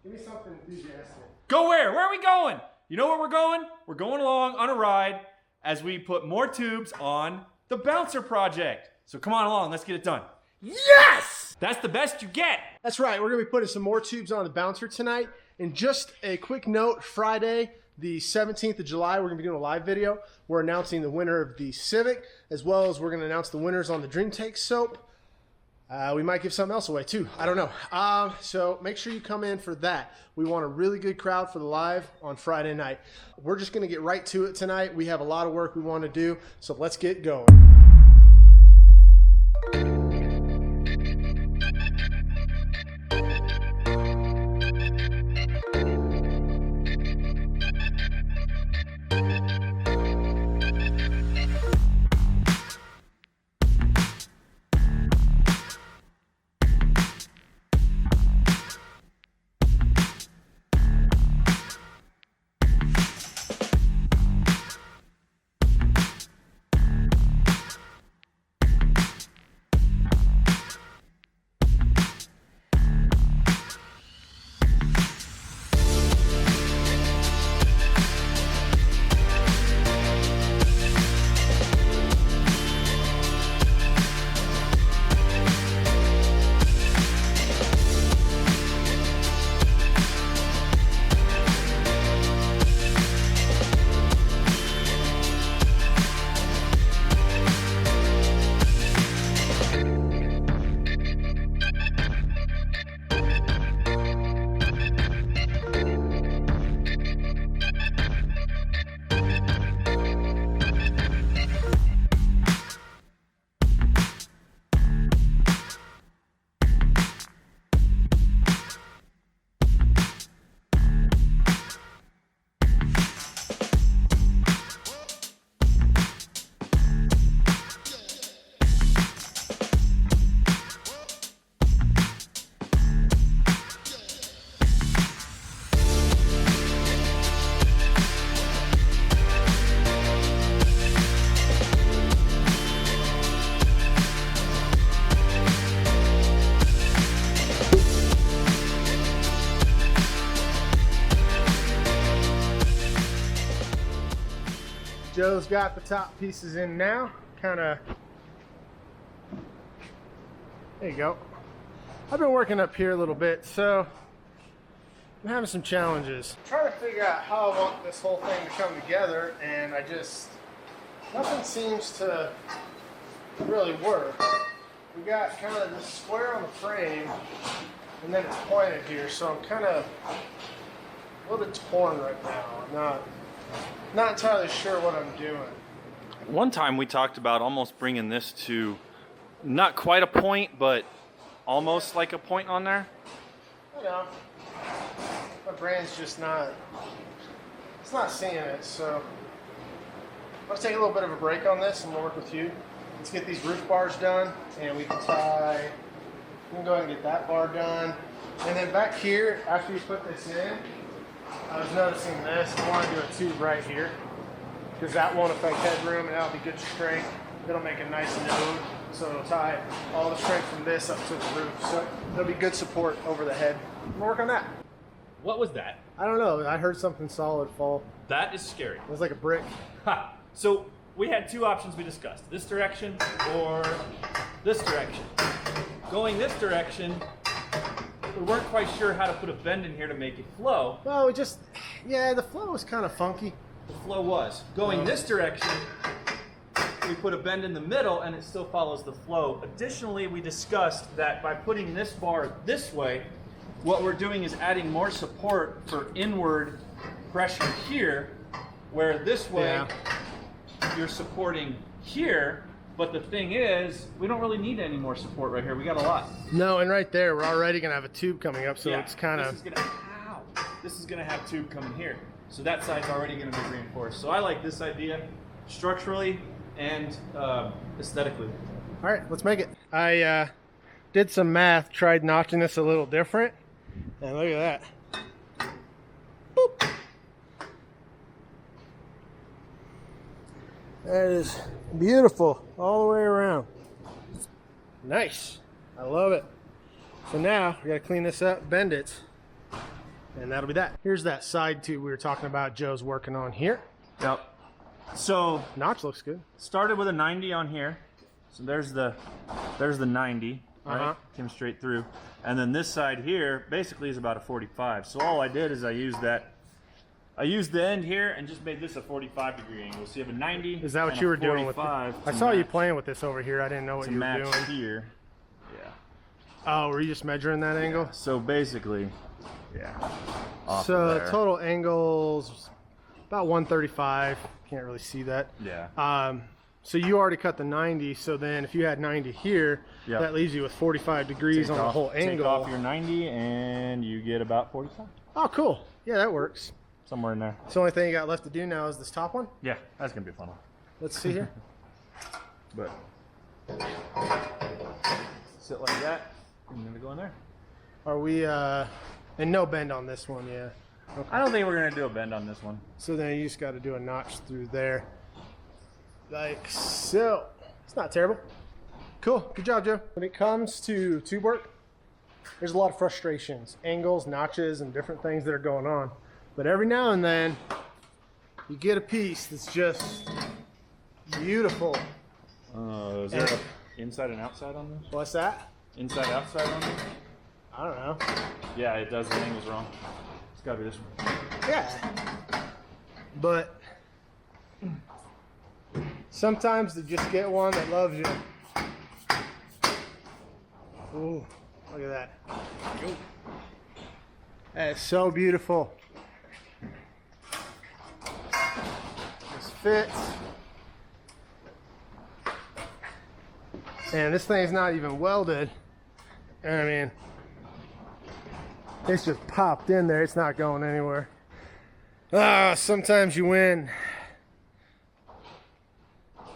Give me something enthusiastic. Go where? Where are we going? You know where we're going? We're going along on a ride as we put more tubes on the bouncer project. So come on along, let's get it done. Yes! That's the best you get. That's right, we're gonna be putting some more tubes on the bouncer tonight. And just a quick note, Friday, the 17th of July, we're gonna be doing a live video. We're announcing the winner of the Civic, as well as we're gonna announce the winners on the Dream Take soap. We might give something else away too, I don't know. So make sure you come in for that. We want a really good crowd for the live on Friday night. We're just gonna get right to it tonight. We have a lot of work we wanna do, so let's get going. Joe's got the top pieces in now. There you go. I've been working up here a little bit, so I'm having some challenges. I'm trying to figure out how I want this whole thing to come together, and nothing seems to really work. We got kind of this square on the frame, and then it's pointed here, so I'm kind of a little bit torn right now. I'm not entirely sure what I'm doing. One time we talked about almost bringing this to not quite a point, but almost like a point on there. I know. My brain's just not seeing it, so let's take a little bit of a break on this and we'll work with you. Let's get these roof bars done, and we can go ahead and get that bar done. And then back here, after you put this in, I was noticing this. I want to do a tube right here because that won't affect headroom, and that'll be good strength. It'll make a nice node, so it'll tie all the strength from this up to the roof. So it'll be good support over the head. We'll work on that. What was that? I don't know. I heard something solid fall. That is scary. It was like a brick. Ha! So we had two options we discussed: this direction or this direction. Going this direction, we weren't quite sure how to put a bend in here to make it flow. Well, the flow was kind of funky. The flow was. Going this direction, we put a bend in the middle and it still follows the flow. Additionally, we discussed that by putting this bar this way, what we're doing is adding more support for inward pressure here, where this way you're supporting here. But the thing is, we don't really need any more support right here. We got a lot. No, and right there, we're already gonna have a tube coming up, so it's kind of. This is gonna have tube coming here, so that side's already gonna be reinforced. So I like this idea, structurally and aesthetically. All right, let's make it. I did some math, tried notching this a little different, and look at that. Boop. That is beautiful all the way around. Nice. I love it. So now we got to clean this up, bend it, And that'll be that. Here's that side tube we were talking about Joe's working on here. Yep. So Notch looks good. started with a 90 on here. So there's the 90, right? Came straight through. And then this side here basically is about a 45. So all I did is I used the end here and just made this a 45-degree angle. So you have a 90. Is that what you were doing with it? I saw you playing with this over here. I didn't know what you were doing. Here. Yeah. Oh, were you just measuring that angle? So basically, yeah. So total angles about 135. Can't really see that. Yeah. So you already cut the 90. So then if you had 90 here, that leaves you with 45 degrees on the whole angle. Take off your 90 and you get about 45. Oh, cool. Yeah, that works. Somewhere in there. So the only thing you got left to do now is this top one? Yeah, that's going to be a fun one. Let's see here. But sit like that and then we go in there. Are we, and no bend on this one, yeah. Okay. I don't think we're going to do a bend on this one. So then you just got to do a notch through there. Like so. It's not terrible. Cool. Good job, Joe. When it comes to tube work, there's a lot of frustrations, angles, notches, and different things that are going on. But every now and then, you get a piece that's just beautiful. Is there an inside and outside on this? What's that? Inside, outside on this? I don't know. Yeah, it does. The angle's wrong. It's got to be this one. Yeah. But sometimes to just get one that loves you. Ooh, look at that. That is so beautiful. This fits. And this thing's not even welded. I mean, it's just popped in there. It's not going anywhere. Ah, sometimes you win.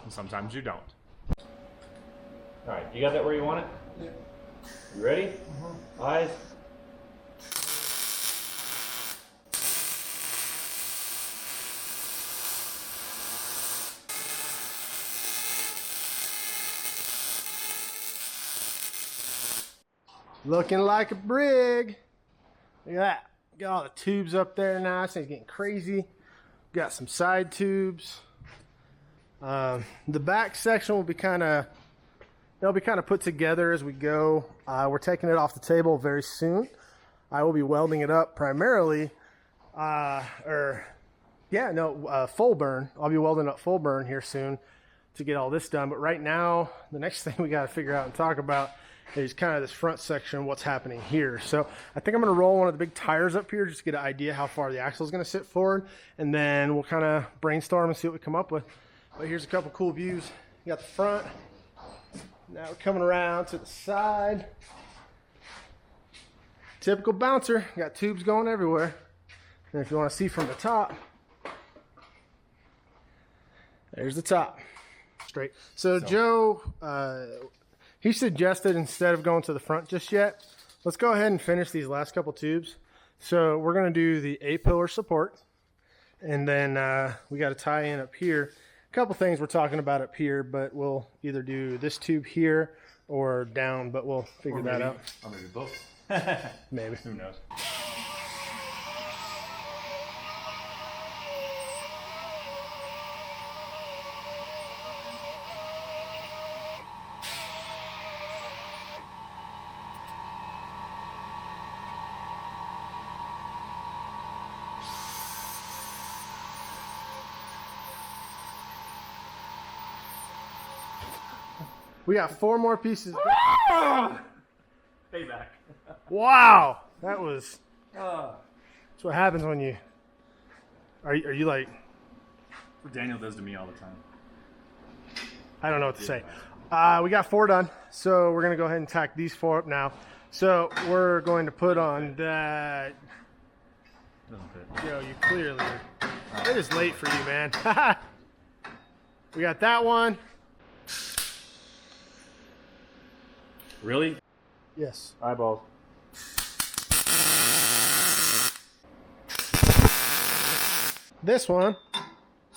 And sometimes you don't. All right, you got that where you want it? Yeah. You ready? Eyes. Looking like a brig. Look at that. Got all the tubes up there now. This thing's getting crazy. Got some side tubes. The back section will be kind of, they'll be kind of put together as we go. We're taking it off the table very soon. I will be welding it up primarily, full burn. I'll be welding up full burn here soon to get all this done. But right now, the next thing we got to figure out and talk about is kind of this front section, what's happening here. So I think I'm going to roll one of the big tires up here just to get an idea how far the axle is going to sit forward, and then we'll kind of brainstorm and see what we come up with. But here's a couple cool views. You got the front. Now we're coming around to the side. Typical bouncer. Got tubes going everywhere. And if you want to see from the top, there's the top. Straight. So Joe, he suggested instead of going to the front just yet, let's go ahead and finish these last couple tubes. So we're going to do the A-pillar support, and then we got to tie in up here. A couple things we're talking about up here, but we'll either do this tube here or down, but we'll figure that out. Or maybe both. Maybe. Who knows? We got 4 more pieces. Payback. Wow, that was. That's what happens when you. Are you like? What Daniel does to me all the time. I don't know what to say. We got 4 done, so we're gonna go ahead and tack these 4 up now. So we're going to put on that. Doesn't fit. Joe, you clearly. It is late for you, man. We got that one. Really? Yes. Eyeballs. This one.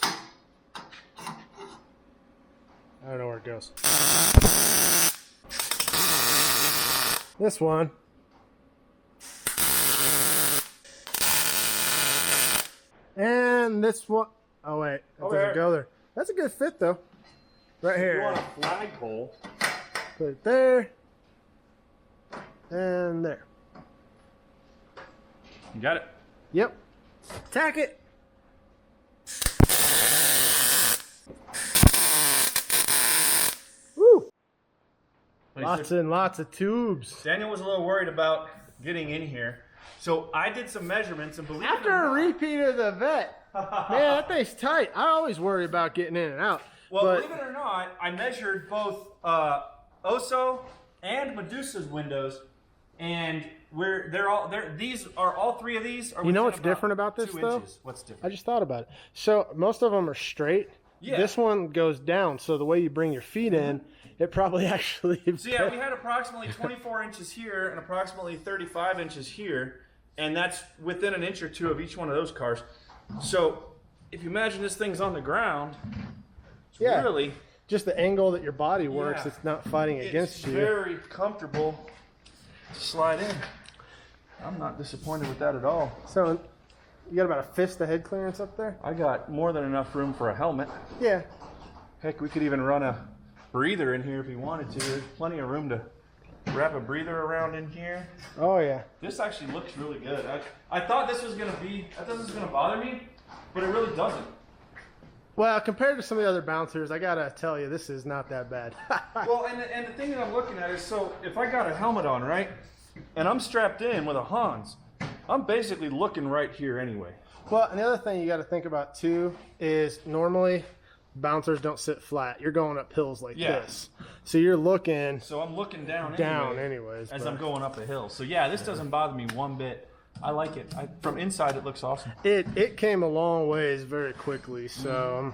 I don't know where it goes. This one. And this one, oh wait, that doesn't go there. That's a good fit though. Right here. You want a flagpole? Put it there. And there. You got it? Yep. Tack it. Woo! Lots and lots of tubes. Daniel was a little worried about getting in here. So I did some measurements and believe After a repeat of the vet, man, that thing's tight. I always worry about getting in and out. Well, but believe it or not, I measured both Oso and Medusa's windows, and these are all three of these. Are you know within what's different about this 2 though? inches. What's different? I just thought about it. So most of them are straight. Yeah. This one goes down, so the way you bring your feet in, it probably actually. So yeah, we had approximately 24 inches here and approximately 35 inches here, and that's within an inch or two of each one of those cars. So if you imagine this thing's on the ground, it's really just the angle that your body works. Yeah. It's not fighting against you. It's very comfortable to slide in. I'm not disappointed with that at all. So you got about a fist of head clearance up there? I got more than enough room for a helmet. Yeah. Heck, we could even run a breather in here if we wanted to. There's plenty of room to wrap a breather around in here. Oh yeah. This actually looks really good. I thought this was gonna bother me, but it really doesn't. Well, compared to some of the other bouncers, I gotta tell you, this is not that bad. Well, and the thing that I'm looking at is, so if I got a helmet on, right, and I'm strapped in with a Hans, I'm basically looking right here anyway. Well, and the other thing you got to think about too is normally bouncers don't sit flat. You're going up hills like this, so you're looking. So I'm looking down anyways as I'm going up a hill. So yeah, this doesn't bother me one bit. I like it. From inside, it looks awesome. It came a long ways very quickly, so I'm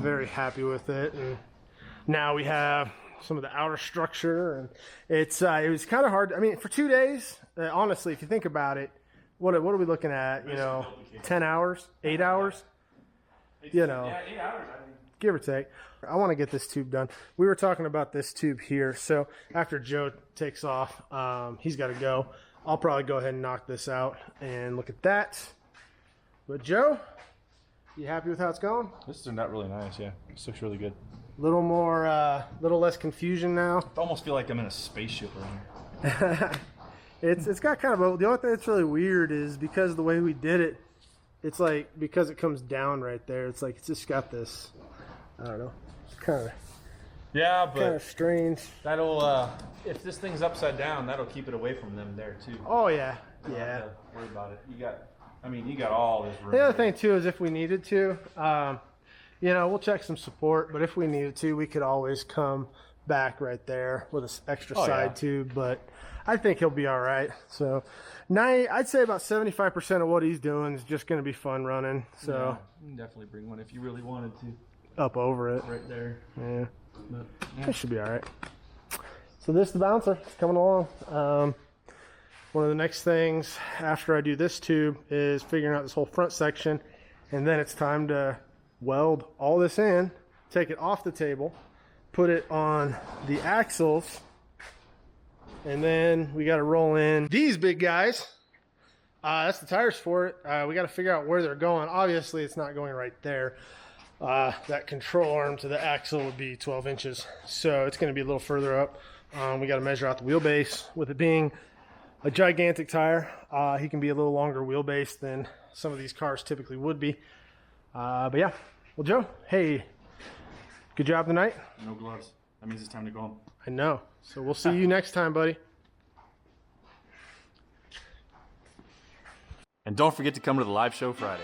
very happy with it. And now we have some of the outer structure, and it was kind of hard. I mean, for 2 days, honestly, if you think about it, what are we looking at? You know, 10 hours, 8 hours. You know, yeah, 8 hours, I think. Give or take. I want to get this tube done. We were talking about this tube here, so after Joe takes off, he's got to go. I'll probably go ahead and knock this out and look at that. But Joe, you happy with how it's going? This turned out really nice. Yeah, this looks really good. Little more, little less confusion now. I almost feel like I'm in a spaceship right here. It's got kind of the only thing that's really weird is because of the way we did it. It's like because it comes down right there. It's like it's just got this. I don't know. It's kind of strange. That'll if this thing's upside down, that'll keep it away from them there too. Oh yeah, You don't yeah. have to worry about it. You got all this room. The other thing too is if we needed to, you know, we'll check some support. But if we needed to, we could always come back right there with an extra side tube. But I think he'll be all right. So, I'd say about 75% of what he's doing is just going to be fun running. So yeah, you can definitely bring one if you really wanted to. Up over it. Right there. Yeah. But, yeah. It should be all right. So this is the bouncer. It's coming along. One of the next things after I do this tube is figuring out this whole front section, and then it's time to weld all this in, take it off the table, put it on the axles, and then we got to roll in these big guys. That's the tires for it. We got to figure out where they're going. Obviously, it's not going right there. That control arm to the axle would be 12 inches, so it's going to be a little further up. We got to measure out the wheelbase. With it being a gigantic tire, he can be a little longer wheelbase than some of these cars typically would be. But yeah, well, Joe, hey, good job tonight. No gloves. That means it's time to go home. I know. So we'll see you next time, buddy. And don't forget to come to the live show Friday.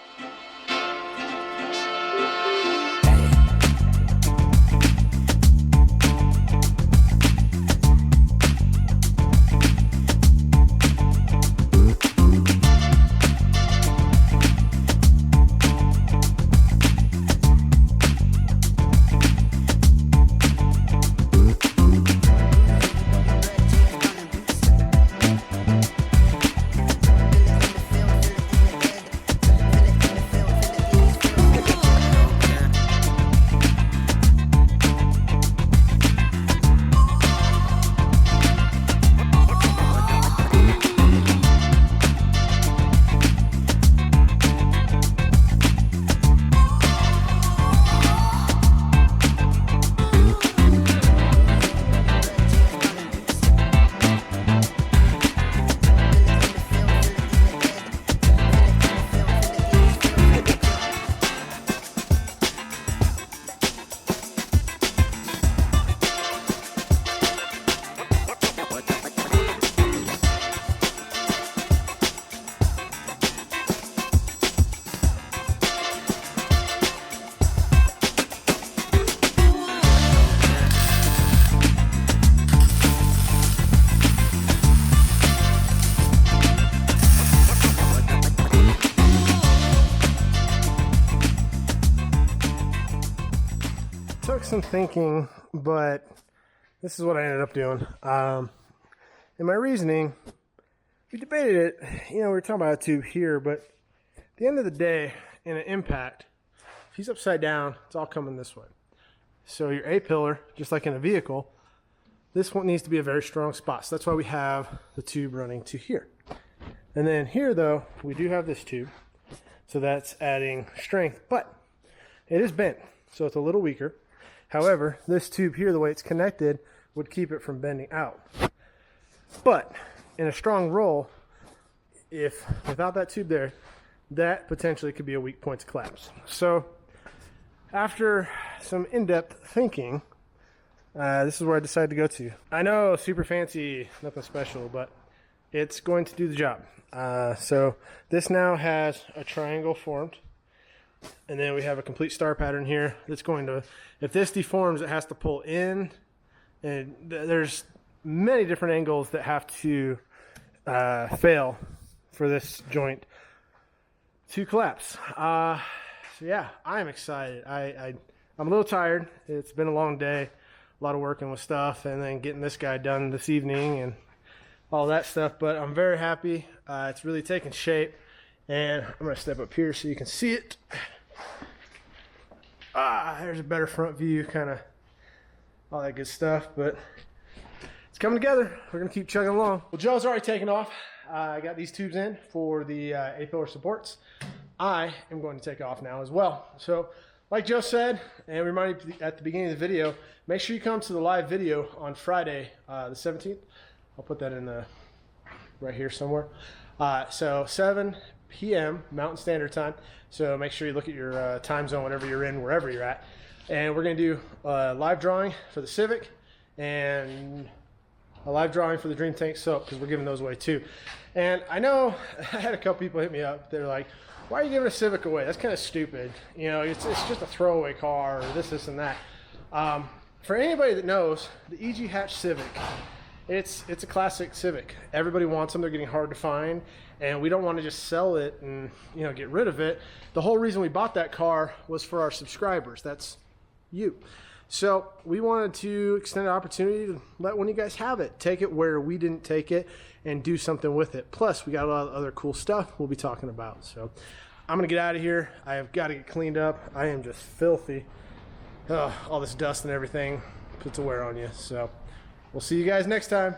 some thinking, but this is what I ended up doing. In my reasoning, we debated it. You know, we were talking about a tube here, but at the end of the day, in an impact, if he's upside down, it's all coming this way. So your A-pillar, just like in a vehicle, this one needs to be a very strong spot. So that's why we have the tube running to here. And then here, though, we do have this tube. So that's adding strength, but it is bent, so it's a little weaker. However, this tube here, the way it's connected, would keep it from bending out. But in a strong roll, if without that tube there, that potentially could be a weak point to collapse. So after some in-depth thinking, this is where I decided to go to. I know, super fancy, nothing special, but it's going to do the job. So this now has a triangle formed, and then we have a complete star pattern here that's going to, if this deforms, it has to pull in, and there's many different angles that have to fail for this joint to collapse. So yeah, I'm excited. I'm a little tired. It's been a long day, a lot of working with stuff, and then getting this guy done this evening and all that stuff, but I'm very happy. It's really taking shape, and I'm gonna step up here so you can see it. There's a better front view, kind of all that good stuff, but it's coming together. We're gonna keep chugging along. Well, Joe's already taken off. I got these tubes in for the A-pillar supports. I am going to take off now as well. So like Joe said, and reminded you at the beginning of the video, make sure you come to the live video on Friday, the 17th. I'll put that in the right here somewhere. So 7 p.m. Mountain Standard Time. So make sure you look at your time zone, whatever you're in, wherever you're at. And we're going to do a live drawing for the Civic and a live drawing for the Dream Tank Soap, because we're giving those away too. And I know I had a couple people hit me up. They're like, why are you giving a Civic away? That's kind of stupid. You know, it's just a throwaway car, or this and that. For anybody that knows, the EG Hatch Civic, it's a classic Civic. Everybody wants them. They're getting hard to find, and we don't want to just sell it and, you know, get rid of it. The whole reason we bought that car was for our subscribers. That's you. So we wanted to extend an opportunity to let one of you guys have it. Take it where we didn't take it and do something with it. Plus, we got a lot of other cool stuff we'll be talking about. So I'm going to get out of here. I have got to get cleaned up. I am just filthy. All this dust and everything puts a wear on you. So we'll see you guys next time.